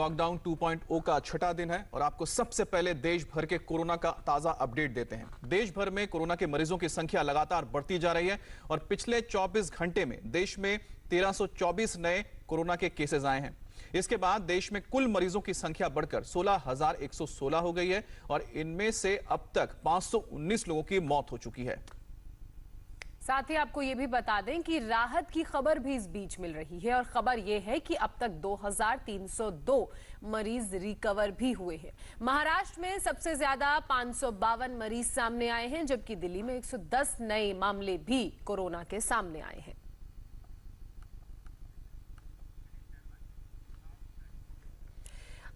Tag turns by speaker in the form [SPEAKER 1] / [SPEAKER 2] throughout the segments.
[SPEAKER 1] Lockdown 2.0 का छठा दिन है और आपको सबसे पहले देश भर के कोरोना का ताजा अपडेट देते हैं। देश भर में कोरोना के मरीजों की संख्या लगातार बढ़ती जा रही है और पिछले 24 घंटे में देश में 1324 नए कोरोना के केसेस आए हैं। इसके बाद देश में कुल मरीजों की संख्या बढ़कर 16,116 हो गई है और इनमें से अब तक 519 लोगों की मौत हो चुकी है।
[SPEAKER 2] साथ ही आपको ये भी बता दें कि राहत की खबर भी इस बीच मिल रही है और खबर ये है कि अब तक 2302 मरीज रिकवर भी हुए हैं। महाराष्ट्र में सबसे ज्यादा 552 मरीज सामने आए हैं, जबकि दिल्ली में 110 नए मामले भी कोरोना के सामने आए हैं।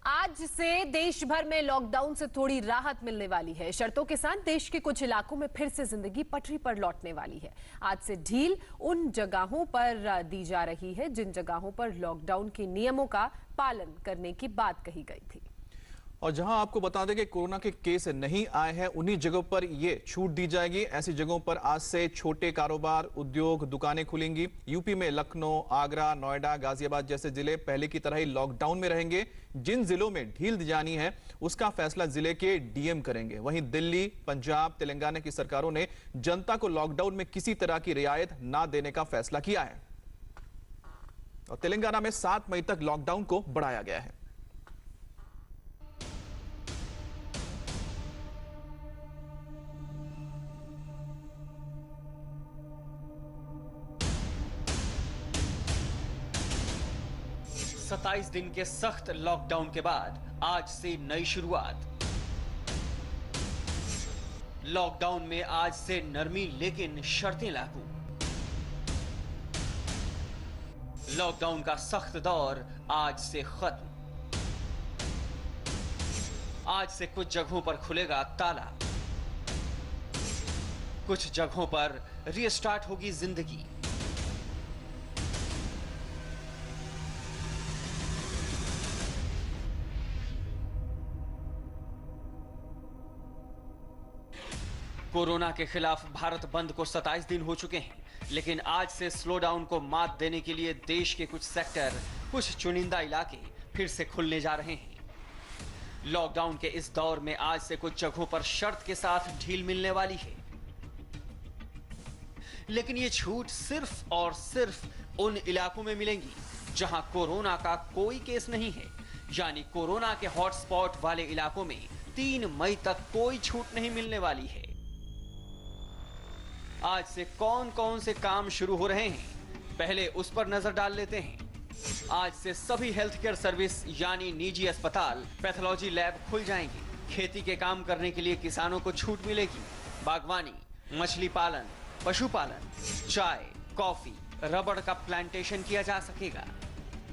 [SPEAKER 2] आज से देश भर में लॉकडाउन से थोड़ी राहत मिलने वाली है। शर्तों के साथ देश के कुछ इलाकों में फिर से जिंदगी पटरी पर लौटने वाली है। आज से ढील उन जगहों पर दी जा रही है जिन जगहों पर लॉकडाउन के नियमों का पालन करने की बात कही गई थी।
[SPEAKER 1] और जहां आपको बता दें कि कोरोना के केस नहीं आए हैं, उन्हीं जगहों पर ये छूट दी जाएगी। ऐसी जगहों पर आज से छोटे कारोबार, उद्योग, दुकानें खुलेंगी। यूपी में लखनऊ, आगरा, नोएडा, गाजियाबाद जैसे जिले पहले की तरह ही लॉकडाउन में रहेंगे। जिन जिलों में ढील दी जानी है उसका फैसला जिले के डीएम करेंगे। वहीं दिल्ली, पंजाब, तेलंगाना की सरकारों ने जनता को लॉकडाउन में किसी तरह की रियायत ना देने का फैसला किया है और तेलंगाना में 7 मई तक लॉकडाउन को बढ़ाया गया है।
[SPEAKER 3] सत्ताईस दिन के सख्त लॉकडाउन के बाद आज से नई शुरुआत। लॉकडाउन में आज से नरमी लेकिन शर्तें लागू। लॉकडाउन का सख्त दौर आज से खत्म। आज से कुछ जगहों पर खुलेगा ताला, कुछ जगहों पर रीस्टार्ट होगी जिंदगी। कोरोना के खिलाफ भारत बंद को 27 दिन हो चुके हैं, लेकिन आज से स्लो डाउन को मात देने के लिए देश के कुछ सेक्टर, कुछ चुनिंदा इलाके फिर से खुलने जा रहे हैं। लॉकडाउन के इस दौर में आज से कुछ जगहों पर शर्त के साथ ढील मिलने वाली है, लेकिन ये छूट सिर्फ और सिर्फ उन इलाकों में मिलेंगी जहां कोरोना का कोई केस नहीं है। यानी कोरोना के हॉटस्पॉट वाले इलाकों में 3 मई तक कोई छूट नहीं मिलने वाली है। आज से कौन कौन से काम शुरू हो रहे हैं, पहले उस पर नजर डाल लेते हैं। आज से सभी हेल्थ केयर सर्विस यानी निजी अस्पताल, पैथोलॉजी लैब खुल जाएंगे। खेती के काम करने के लिए किसानों को छूट मिलेगी। बागवानी, मछली पालन, पशुपालन, चाय, कॉफी, रबड़ का प्लांटेशन किया जा सकेगा।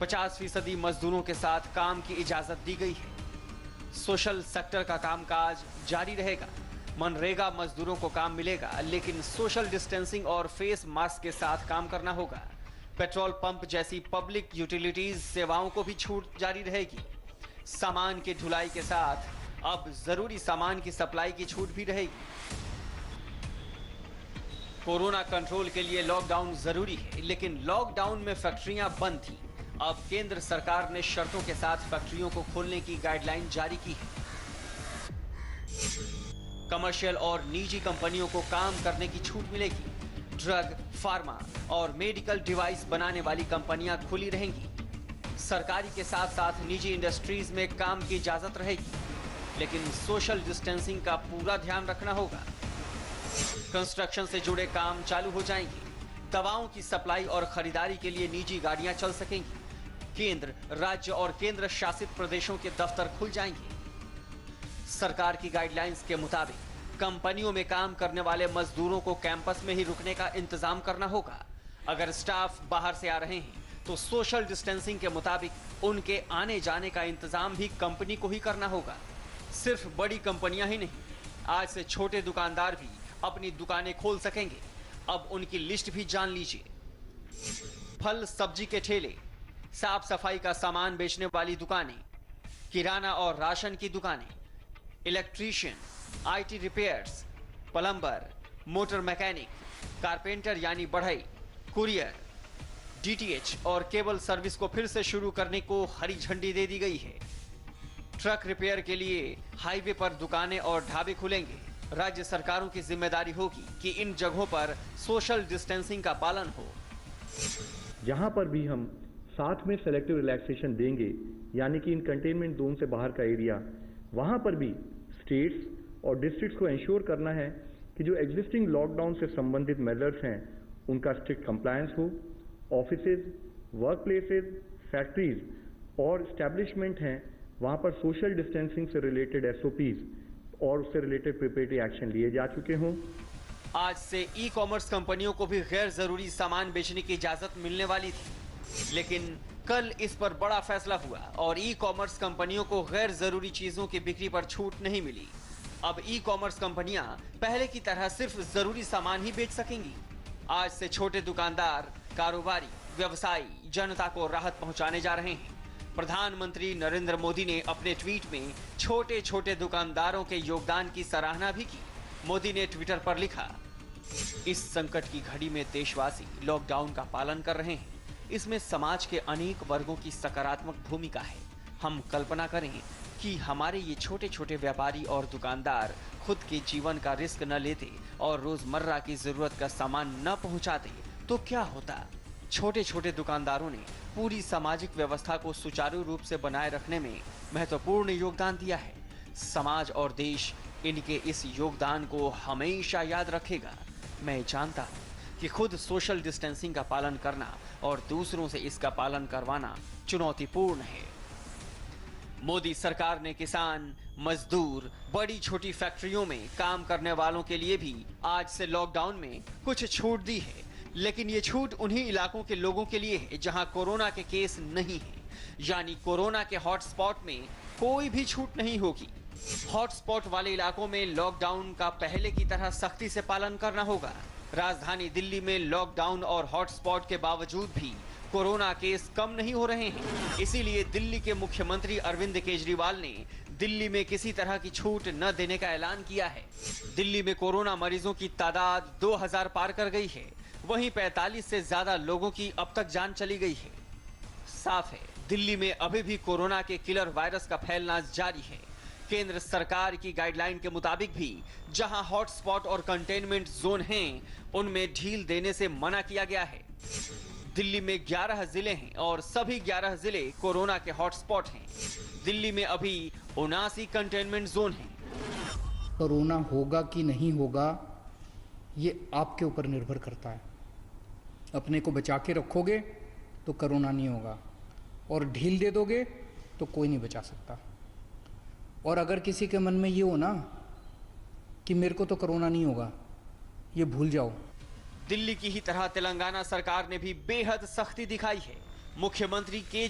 [SPEAKER 3] 50% मजदूरों के साथ काम की इजाजत दी गई है। सोशल सेक्टर का कामकाज जारी रहेगा। मनरेगा मजदूरों को काम मिलेगा, लेकिन सोशल डिस्टेंसिंग और फेस मास्क के साथ काम करना होगा। पेट्रोल पंप जैसी पब्लिक यूटिलिटीज सेवाओं को भी छूट जारी रहेगी। सामान की ढुलाई के साथ अब जरूरी सामान की सप्लाई की छूट भी रहेगी। कोरोना कंट्रोल के लिए लॉकडाउन जरूरी है, लेकिन लॉकडाउन में फैक्ट्रियां बंद थी। अब केंद्र सरकार ने शर्तों के साथ फैक्ट्रियों को खोलने की गाइडलाइन जारी की है। कमर्शियल और निजी कंपनियों को काम करने की छूट मिलेगी। ड्रग, फार्मा और मेडिकल डिवाइस बनाने वाली कंपनियां खुली रहेंगी। सरकारी के साथ साथ निजी इंडस्ट्रीज में काम की इजाजत रहेगी, लेकिन सोशल डिस्टेंसिंग का पूरा ध्यान रखना होगा। कंस्ट्रक्शन से जुड़े काम चालू हो जाएंगे। दवाओं की सप्लाई और खरीदारी के लिए निजी गाड़ियां चल सकेंगी। केंद्र, राज्य और केंद्र शासित प्रदेशों के दफ्तर खुल जाएंगे। सरकार की गाइडलाइंस के मुताबिक कंपनियों में काम करने वाले मजदूरों को कैंपस में ही रुकने का इंतजाम करना होगा। अगर स्टाफ बाहर से आ रहे हैं तो सोशल डिस्टेंसिंग के मुताबिक उनके आने जाने का इंतजाम भी कंपनी को ही करना होगा। सिर्फ बड़ी कंपनियां ही नहीं, आज से छोटे दुकानदार भी अपनी दुकानें खोल सकेंगे। अब उनकी लिस्ट भी जान लीजिए। फल सब्जी के ठेले, साफ सफाई का सामान बेचने वाली दुकानें, किराना और राशन की दुकानें, electrician, IT repairs, plumber, motor mechanic, carpenter यानी बढ़ई, कुरियर, डीटीएच और केबल सर्विस को फिर से शुरू करने को हरी झंडी दे दी गई है। ट्रक रिपेयर के लिए हाईवे पर दुकानें और ढाबे खुलेंगे। राज्य सरकारों की जिम्मेदारी होगी कि इन जगहों पर सोशल डिस्टेंसिंग का पालन हो।
[SPEAKER 4] जहां पर भी हम साथ में सेलेक्टिव रिलैक्सेशन देंगे, यानी कि इन कंटेनमेंट जोन से बाहर का एरिया, वहां पर भी स्टेट्स और डिस्ट्रिक्ट्स को इंश्योर करना है कि जो एग्जिस्टिंग लॉकडाउन से संबंधित मेजर्स हैं उनका स्ट्रिक्ट कंप्लायंस हो। ऑफिसेज, वर्क प्लेसेज, फैक्ट्रीज और एस्टेब्लिशमेंट हैं, वहां पर सोशल डिस्टेंसिंग से रिलेटेड एसओपीज और उससे रिलेटेड प्रिपरेटरी एक्शन लिए जा चुके हों।
[SPEAKER 3] आज से ई कॉमर्स कंपनियों को भी गैर जरूरी सामान बेचने की इजाजत मिलने वाली थी, लेकिन कल इस पर बड़ा फैसला हुआ और ई कॉमर्स कंपनियों को गैर जरूरी चीजों की बिक्री पर छूट नहीं मिली। अब ई कॉमर्स कंपनियां पहले की तरह सिर्फ जरूरी सामान ही बेच सकेंगी। आज से छोटे दुकानदार, कारोबारी, व्यवसायी जनता को राहत पहुंचाने जा रहे हैं। प्रधानमंत्री नरेंद्र मोदी ने अपने ट्वीट में छोटे छोटे दुकानदारों के योगदान की सराहना भी की। मोदी ने ट्विटर पर लिखा, इस संकट की घड़ी में देशवासी लॉकडाउन का पालन कर रहे हैं। इसमें समाज के अनेक वर्गों की सकारात्मक भूमिका है। हम कल्पना करें कि हमारे ये छोटे छोटे व्यापारी और दुकानदार खुद के जीवन का रिस्क न लेते और रोजमर्रा की जरूरत का सामान न पहुंचाते तो क्या होता। छोटे छोटे दुकानदारों ने पूरी सामाजिक व्यवस्था को सुचारू रूप से बनाए रखने में महत्वपूर्ण योगदान दिया है। समाज और देश इनके इस योगदान को हमेशा याद रखेगा। मैं जानता हूं कि खुद सोशल डिस्टेंसिंग का पालन करना और दूसरों से इसका पालन करवाना चुनौतीपूर्ण है। मोदी सरकार ने किसान, मजदूर, बड़ी छोटी फैक्ट्रियों में काम करने वालों के लिए भी आज से लॉकडाउन में कुछ छूट दी है, लेकिन ये छूट उन्हीं इलाकों के लोगों के लिए है जहां कोरोना के केस नहीं है, यानी कोरोना के हॉटस्पॉट में कोई भी छूट नहीं होगी। हॉटस्पॉट वाले इलाकों में लॉकडाउन का पहले की तरह सख्ती से पालन करना होगा। राजधानी दिल्ली में लॉकडाउन और हॉटस्पॉट के बावजूद भी कोरोना केस कम नहीं हो रहे हैं। इसीलिए दिल्ली के मुख्यमंत्री अरविंद केजरीवाल ने दिल्ली में किसी तरह की छूट न देने का ऐलान किया है। दिल्ली में कोरोना मरीजों की तादाद 2000 पार कर गई है, वहीं 45 से ज्यादा लोगों की अब तक जान चली गई है। साफ है, दिल्ली में अभी भी कोरोना के किलर वायरस का फैलना जारी है। केंद्र सरकार की गाइडलाइन के मुताबिक भी जहां हॉटस्पॉट और कंटेनमेंट जोन हैं, उनमें ढील देने से मना किया गया है। दिल्ली में 11 जिले हैं और सभी 11 जिले कोरोना के हॉटस्पॉट हैं। दिल्ली में अभी 79 कंटेनमेंट जोन हैं।
[SPEAKER 5] कोरोना होगा कि नहीं होगा, ये आपके ऊपर निर्भर करता है। अपने को बचा के रखोगे तो कोरोना नहीं होगा, और ढील दे दोगे तो कोई नहीं बचा सकता। और अगर किसी के मन में ये हो ना कि मेरे को तो कोरोना नहीं होगा, ये भूल जाओ।
[SPEAKER 3] दिल्ली की ही तरह तेलंगाना सरकार ने भी बेहद सख्ती दिखाई है। मुख्यमंत्री के